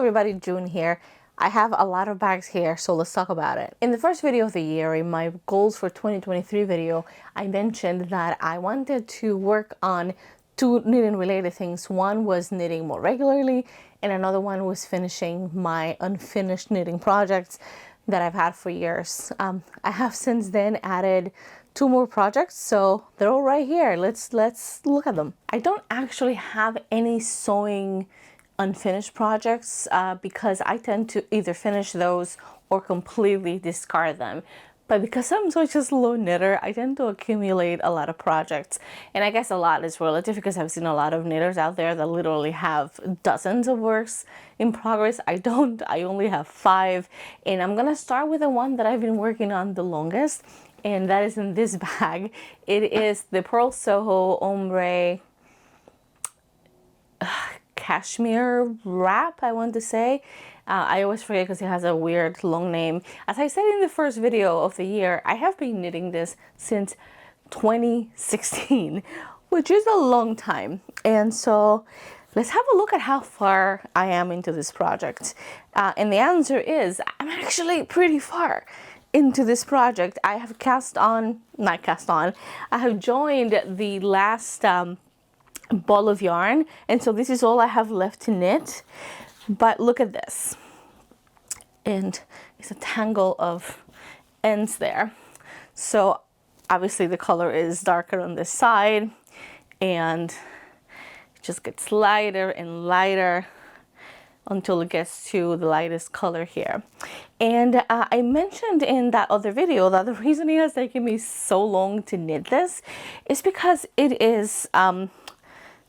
everybody, June here. I have a lot of bags here, so let's talk about it. In the first video of the year, in my goals for 2023 video, I mentioned that I wanted to work on two knitting related things. One was knitting more regularly, and another one was finishing my unfinished knitting projects that I've had for years. I have since then added two more projects, so they're all right here. Let's look at them. I don't actually have any sewing unfinished projects because I tend to either finish those or completely discard them. But because I'm such a slow knitter, I tend to accumulate a lot of projects. And I guess a lot is relative because I've seen a lot of knitters out there that literally have dozens of works in progress. I don't, I only have 5. And I'm gonna start with the one that I've been working on the longest, and that is in this bag. It is the Purl Soho Ombre cashmere wrap, I want to say. I always forget because it has a weird long name. As I said in the first video of the year, I have been knitting this since 2016, which is a long time. And so let's have a look at how far I am into this project. And the answer is I'm actually pretty far into this project. I have I have joined the last ball of yarn, and so this is all I have left to knit. But look at this, and it's a tangle of ends there. So obviously the color is darker on this side, and it just gets lighter and lighter until it gets to the lightest color here. And I mentioned in that other video that the reason it has taken me so long to knit this is because it is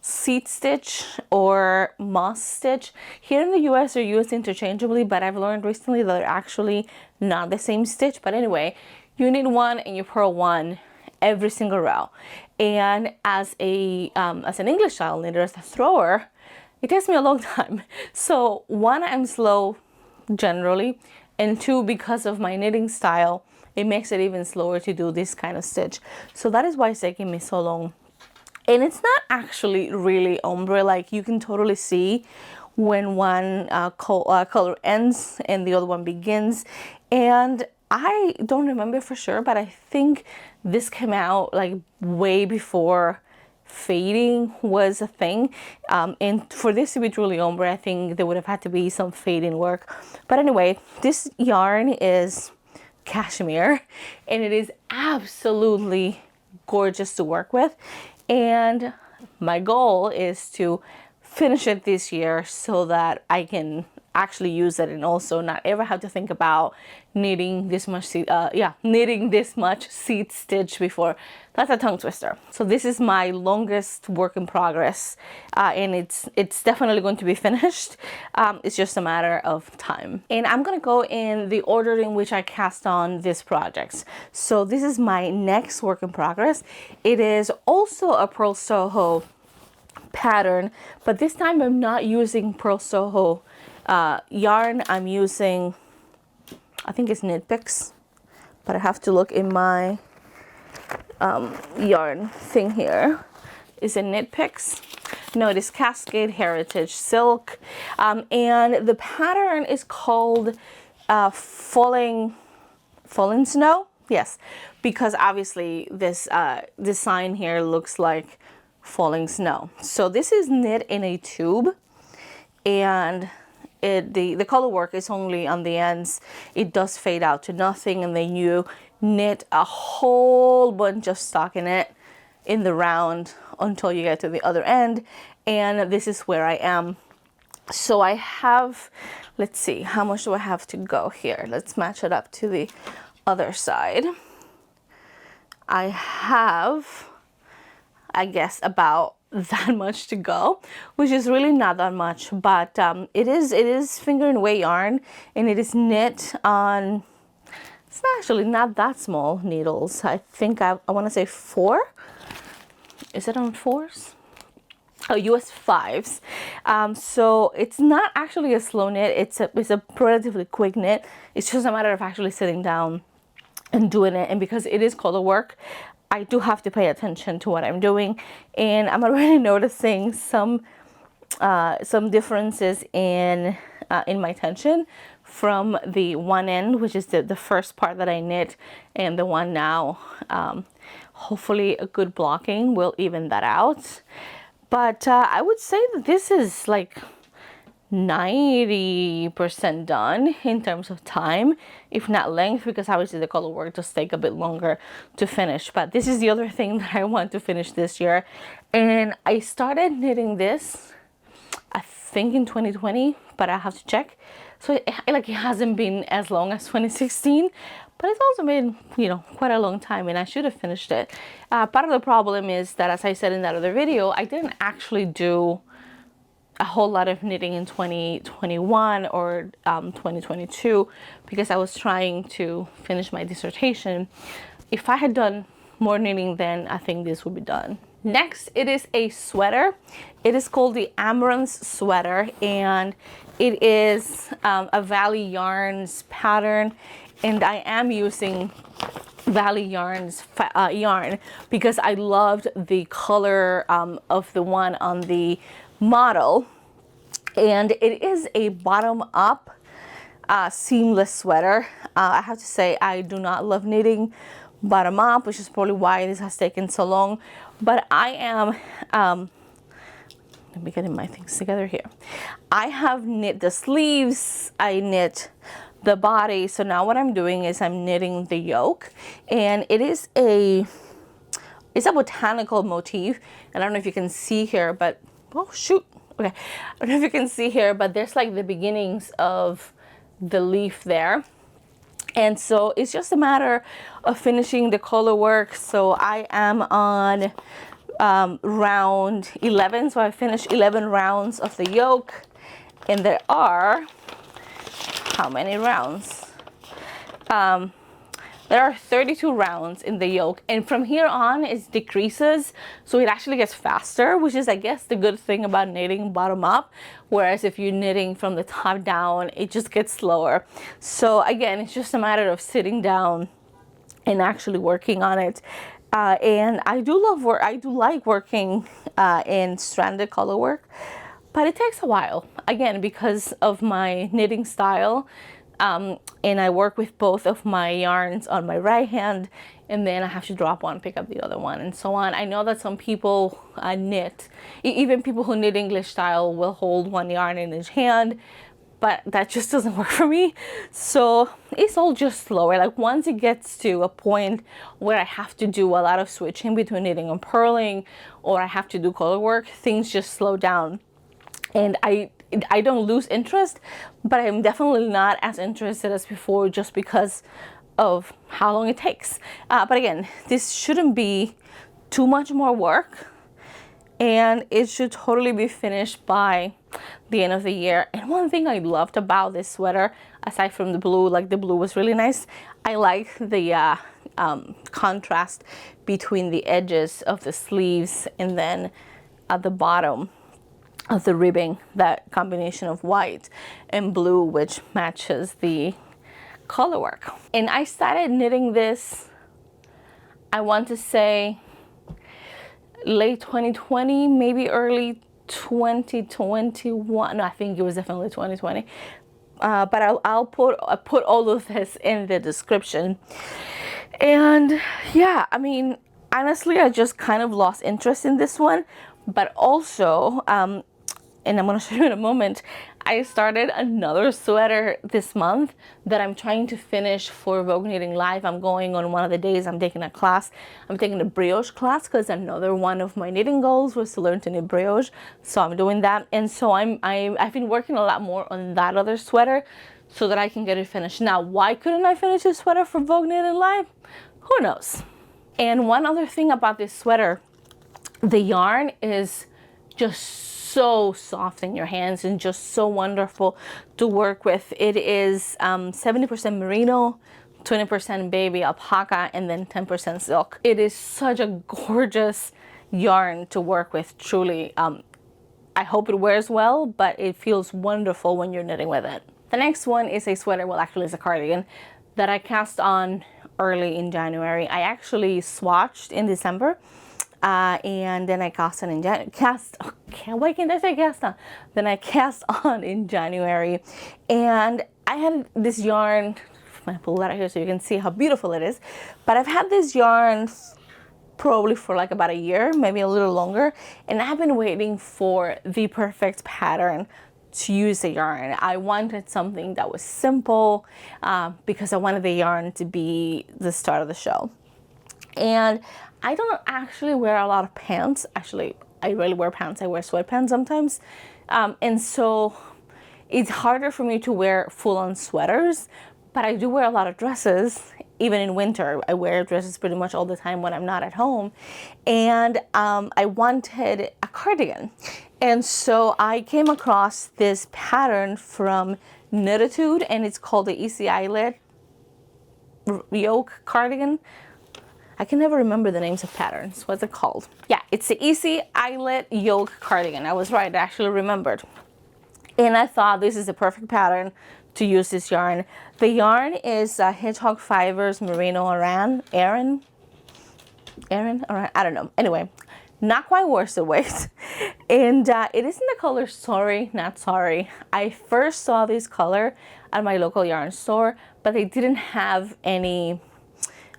seat stitch or moss stitch. Here in the US they're used interchangeably, but I've learned recently that they're actually not the same stitch. But anyway, you knit one and you purl one every single row. And as an English style knitter, as a thrower, it takes me a long time. So one, I'm slow generally, and two, because of my knitting style, it makes it even slower to do this kind of stitch. So that is why it's taking me so long. And it's not actually really ombre. Like, you can totally see when one color ends and the other one begins. And I don't remember for sure, but I think this came out like way before fading was a thing. And for this to be truly ombre, I think there would have had to be some fading work. But anyway, this yarn is cashmere, and it is absolutely gorgeous to work with. And my goal is to finish it this year so that I can actually use it and also not ever have to think about knitting this much seat stitch before. That's a tongue twister. So this is my longest work in progress, and it's definitely going to be finished. It's just a matter of time. And I'm gonna go in the order in which I cast on these projects. So this is my next work in progress. It is also a Purl Soho pattern, but this time I'm not using Purl Soho yarn. I'm using, I think it's Knit Picks, but I have to look in my yarn thing here. Is it Knit Picks? No, it is Cascade Heritage Silk, and the pattern is called Falling Snow. Yes, because obviously this design here looks like falling snow. So this is knit in a tube, and the color work is only on the ends. It does fade out to nothing, and then you knit a whole bunch of stockinette in the round until you get to the other end. And this is where I am. So I have, let's see, how much do I have to go here? Let's match it up to the other side. I have, I guess, about that much to go, which is really not that much, but it is finger and weight yarn, and it is knit on, it's actually not that small needles. I think I want to say 4. Is it on 4s? Oh, US 5s. So it's not actually a slow knit. It's a relatively quick knit. It's just a matter of actually sitting down and doing it. And because it is color work, I do have to pay attention to what I'm doing, and I'm already noticing some some differences in my tension from the one end, which is the first part that I knit, and the one now. Hopefully a good blocking will even that out. But I would say that this is like 90% done in terms of time, if not length, because obviously the color work does take a bit longer to finish. But this is the other thing that I want to finish this year. And I started knitting this, I think in 2020, but I have to check. So it hasn't been as long as 2016, but it's also been, quite a long time, and I should have finished it. Part of the problem is that, as I said in that other video, I didn't actually do a whole lot of knitting in 2021 or 2022 because I was trying to finish my dissertation. If I had done more knitting then, I think this would be done. Next, it is a sweater. It is called the Amaranth sweater, and it is a Valley Yarns pattern, and I am using Valley Yarns yarn because I loved the color of the one on the model, and it is a bottom up seamless sweater. I have to say I do not love knitting bottom up, which is probably why this has taken so long, but I am let me get my things together here. I have knit the sleeves, I knit the body, so now what I'm doing is I'm knitting the yoke, and it's a botanical motif, and I don't know if you can see here, but oh shoot, okay, I don't know if you can see here, but there's like the beginnings of the leaf there. And so it's just a matter of finishing the color work. So I am on round 11. So I finished 11 rounds of the yoke, and there are, how many rounds? There are 32 rounds in the yoke, and from here on it decreases, so it actually gets faster, which is, I guess, the good thing about knitting bottom up, whereas if you're knitting from the top down, it just gets slower. So again, it's just a matter of sitting down and actually working on it. And I do like working in stranded color work, but it takes a while, again, because of my knitting style. And I work with both of my yarns on my right hand, and then I have to drop one, pick up the other one, and so on. I know that some people knit, even people who knit English style will hold one yarn in each hand, but that just doesn't work for me. So it's all just slower. Like once it gets to a point where I have to do a lot of switching between knitting and purling, or I have to do color work, things just slow down. And I don't lose interest, but I'm definitely not as interested as before just because of how long it takes. But again, this shouldn't be too much more work, and it should totally be finished by the end of the year. And one thing I loved about this sweater, aside from the blue, like the blue was really nice, I like the contrast between the edges of the sleeves and then at the bottom of the ribbing, that combination of white and blue, which matches the color work. And I started knitting this, I want to say late 2020, maybe early 2021. No, I think it was definitely 2020. But I'll put all of this in the description. And yeah, I mean, honestly, I just kind of lost interest in this one, but also and I'm going to show you in a moment, I started another sweater this month that I'm trying to finish for Vogue Knitting Live. I'm going on one of the days, I'm taking a class. I'm taking a brioche class because another one of my knitting goals was to learn to knit brioche. So I'm doing that. And so I've been working a lot more on that other sweater so that I can get it finished. Now, why couldn't I finish this sweater for Vogue Knitting Live? Who knows? And one other thing about this sweater, the yarn is just so soft in your hands and just so wonderful to work with. It is 70% merino, 20% baby alpaca, and then 10% silk. It is such a gorgeous yarn to work with, truly. I hope it wears well, but it feels wonderful when you're knitting with it. The next one is a sweater, well actually it's a cardigan, that I cast on early in January. I actually swatched in December and then I cast on in why can't I say cast on? Then I cast on in January, and I had this yarn. I'm gonna pull that out here so you can see how beautiful it is. But I've had this yarn probably for like about a year, maybe a little longer, and I've been waiting for the perfect pattern to use the yarn. I wanted something that was simple because I wanted the yarn to be the start of the show. And I don't actually wear a lot of pants. Actually, I rarely wear pants. I wear sweatpants sometimes. And so it's harder for me to wear full-on sweaters, but I do wear a lot of dresses. Even in winter, I wear dresses pretty much all the time when I'm not at home. And I wanted a cardigan. And so I came across this pattern from Knititude, and it's called the Easy Eyelet Yoke Cardigan. I can never remember the names of patterns. What's it called? Yeah, it's the Easy Eyelet Yoke Cardigan. I was right, I actually remembered. And I thought this is the perfect pattern to use this yarn. The yarn is Hedgehog Fibers Merino Aran. I don't know. Anyway, not quite worth the wait. And it is in the color Sorry Not Sorry. I first saw this color at my local yarn store, but they didn't have any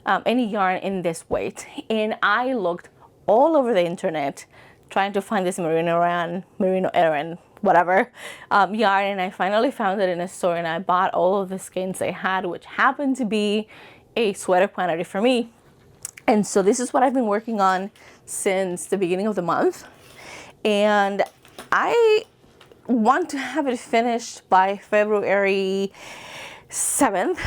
yarn in this weight. And I looked all over the internet trying to find this Merino Aran, whatever, yarn, and I finally found it in a store, and I bought all of the skeins they had, which happened to be a sweater quantity for me. And so this is what I've been working on since the beginning of the month, and I want to have it finished by February 7th,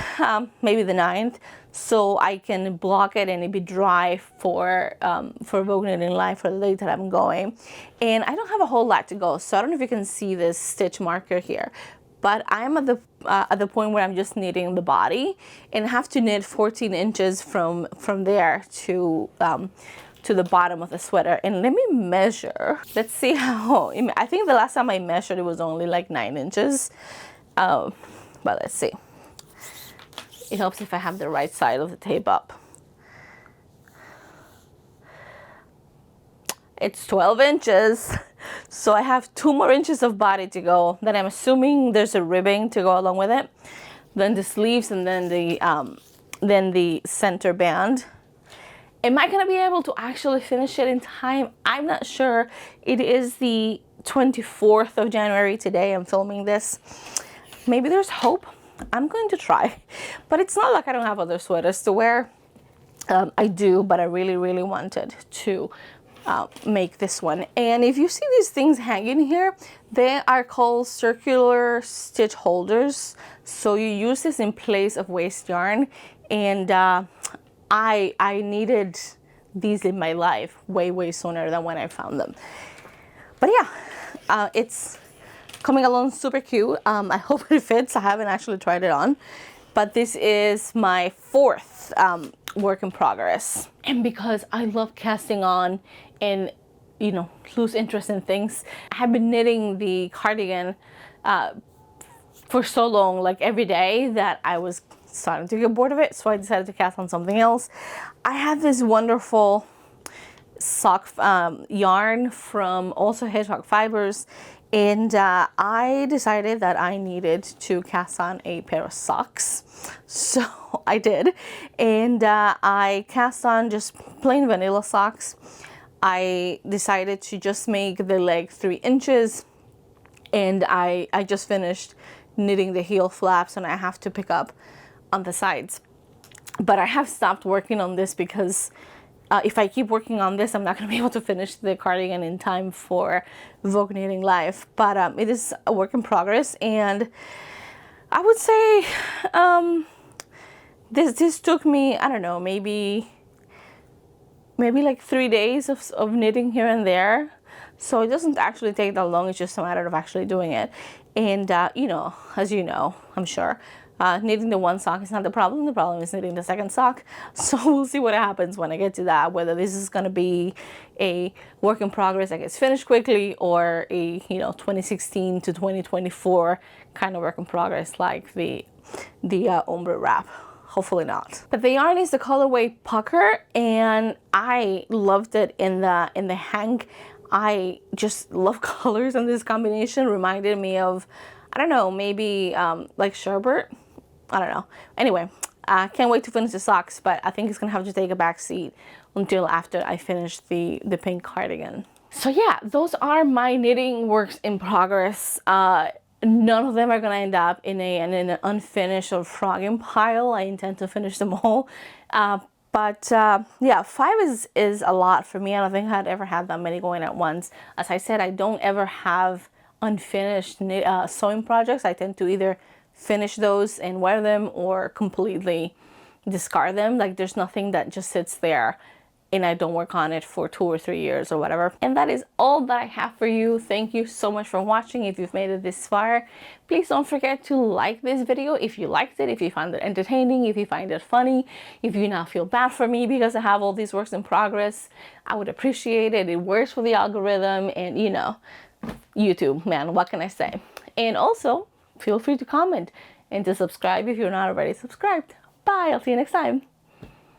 maybe the 9th, so I can block it and it be dry for Vogue Knitting Live for the day that I'm going. And I don't have a whole lot to go, so I don't know if you can see this stitch marker here, but I'm at the point where I'm just knitting the body, and I have to knit 14 inches from there to the bottom of the sweater. And let me measure. Let's see how. I think the last time I measured it was only like 9 inches, but let's see. It helps if I have the right side of the tape up. It's 12 inches. So I have 2 more inches of body to go. Then I'm assuming there's a ribbing to go along with it. Then the sleeves, and then the center band. Am I gonna be able to actually finish it in time? I'm not sure. It is the 24th of January today. I'm filming this. Maybe there's hope. I'm going to try, but it's not like I don't have other sweaters to wear. I do, but I really, really wanted to make this one. And if you see these things hanging here, they are called circular stitch holders. So you use this in place of waste yarn, and I needed these in my life way sooner than when I found them. But yeah, it's coming along super cute. I hope it fits. I haven't actually tried it on, but this is my 4th work in progress. And because I love casting on and, you know, lose interest in things, I have been knitting the cardigan for so long, like every day, that I was starting to get bored of it. So I decided to cast on something else. I have this wonderful sock yarn from also Hedgehog Fibers, and I decided that I needed to cast on a pair of socks, so I did, and I cast on just plain vanilla socks. I decided to just make the leg 3 inches, and I just finished knitting the heel flaps, and I have to pick up on the sides. But I have stopped working on this because if I keep working on this, I'm not going to be able to finish the cardigan in time for Vogue Knitting Live. But it is a work in progress, and I would say this took me, I don't know, maybe like 3 days of knitting here and there. So it doesn't actually take that long. It's just a matter of actually doing it. And you know, as you know, I'm sure, knitting the one sock is not the problem. The problem is knitting the second sock. So we'll see what happens when I get to that, whether this is going to be a work in progress that gets finished quickly, or a, you know, 2016 to 2024 kind of work in progress, like the ombre wrap hopefully not. But the yarn is the colorway Pucker, and I loved it in the hang. I just love colors in this combination. Reminded me of, I don't know, maybe like sherbet. I don't know. Anyway, I can't wait to finish the socks, but I think it's gonna have to take a back seat until after I finish the pink cardigan. So yeah, those are my knitting works in progress. None of them are gonna end up in an unfinished or frogging pile. I intend to finish them all. But yeah, 5 is a lot for me. I don't think I'd ever had that many going at once. As I said, I don't ever have unfinished sewing projects. I tend to either finish those and wear them or completely discard them. Like there's nothing that just sits there and I don't work on it for 2 or 3 years or whatever. And that is all that I have for you. Thank you so much for watching. If you've made it this far, please don't forget to like this video if you liked it, if you found it entertaining, if you find it funny, if you now feel bad for me because I have all these works in progress. I would appreciate it. It works for the algorithm, and you know, YouTube, man, what can I say? And also, feel free to comment and to subscribe if you're not already subscribed. Bye, I'll see you next time.